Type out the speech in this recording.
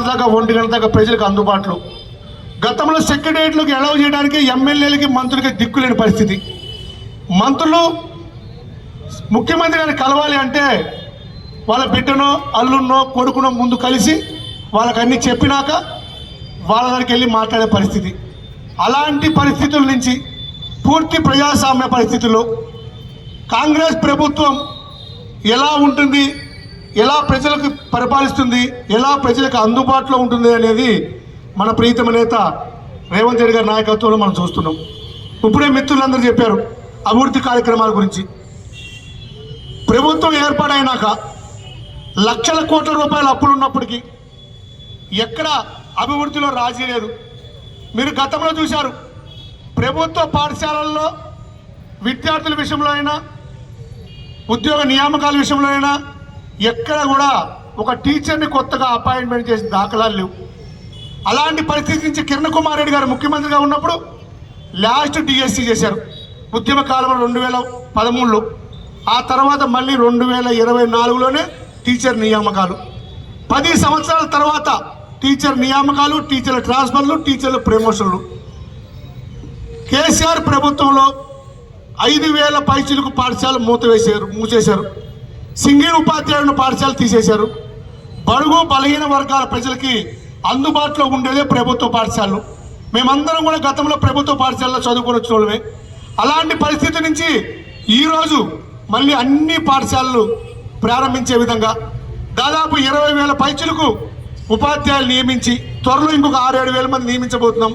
దాకా 1 గంట దాకా ప్రజలకు అందుబాటులో. గతంలో సెక్రటేరియట్లకు అలౌ చేయడానికి ఎమ్మెల్యేలకి మంత్రులకి దిక్కులేని పరిస్థితి. మంత్రులు ముఖ్యమంత్రి గారిని కలవాలి అంటే వాళ్ళ బిడ్డనో అల్లున్నో కొడుకునో ముందు కలిసి వాళ్ళకి అన్నీ చెప్పినాక వాళ్ళ దగ్గరికి వెళ్ళి మాట్లాడే పరిస్థితి. అలాంటి పరిస్థితుల నుంచి పూర్తి ప్రజాస్వామ్య పరిస్థితుల్లో కాంగ్రెస్ ప్రభుత్వం ఎలా ఉంటుంది, ఎలా ప్రజలకు పరిపాలిస్తుంది, ఎలా ప్రజలకు అందుబాటులో ఉంటుంది అనేది మన ప్రీతమ నేత రేవంత్ రెడ్డి గారి నాయకత్వంలో మనం చూస్తున్నాం. ఇప్పుడే మిత్రులందరూ చెప్పారు అభివృద్ధి కార్యక్రమాల గురించి. ప్రభుత్వం ఏర్పాటైనాక లక్షల కోట్ల రూపాయల అప్పులు ఉన్నప్పటికీ ఎక్కడ అభివృద్ధిలో రాజీ లేదు. మీరు గతంలో చూశారు, ప్రభుత్వ పాఠశాలల్లో విద్యార్థుల విషయంలో అయినా ఉద్యోగ నియామకాల విషయంలో అయినా ఎక్కడ కూడా ఒక టీచర్ని కొత్తగా అపాయింట్మెంట్ చేసిన దాఖలాలు లేవు. అలాంటి పరిస్థితి నుంచి కిరణ్ కుమార్ రెడ్డి గారు ముఖ్యమంత్రిగా ఉన్నప్పుడు లాస్ట్ డిఎస్సి చేశారు ఉద్యమ కాలంలో 2013లో. ఆ తర్వాత మళ్ళీ 2024లోనే టీచర్ నియామకాలు. 10 సంవత్సరాల తర్వాత టీచర్ నియామకాలు, టీచర్ల ట్రాన్స్ఫర్లు, టీచర్ల ప్రమోషన్లు. కేసీఆర్ ప్రభుత్వంలో 5,000 పైచిలకు పాఠశాలలు మూసేశారు. సింగిల్ ఉపాధ్యాయులను పాఠశాలలు తీసేశారు. బడుగు బలహీన వర్గాల ప్రజలకి అందుబాటులో ఉండేదే ప్రభుత్వ పాఠశాలలు. మేమందరం కూడా గతంలో ప్రభుత్వ పాఠశాలలో చదువుకొని వచ్చిన వాళ్ళమే. అలాంటి పరిస్థితి నుంచి ఈరోజు మళ్ళీ అన్ని పాఠశాలలు ప్రారంభించే విధంగా దాదాపు 20,000 పైచిలకు ఉపాధ్యాయులు నియమించి త్వరలో ఇంకొక 6-7 వేల మంది నియమించబోతున్నాం.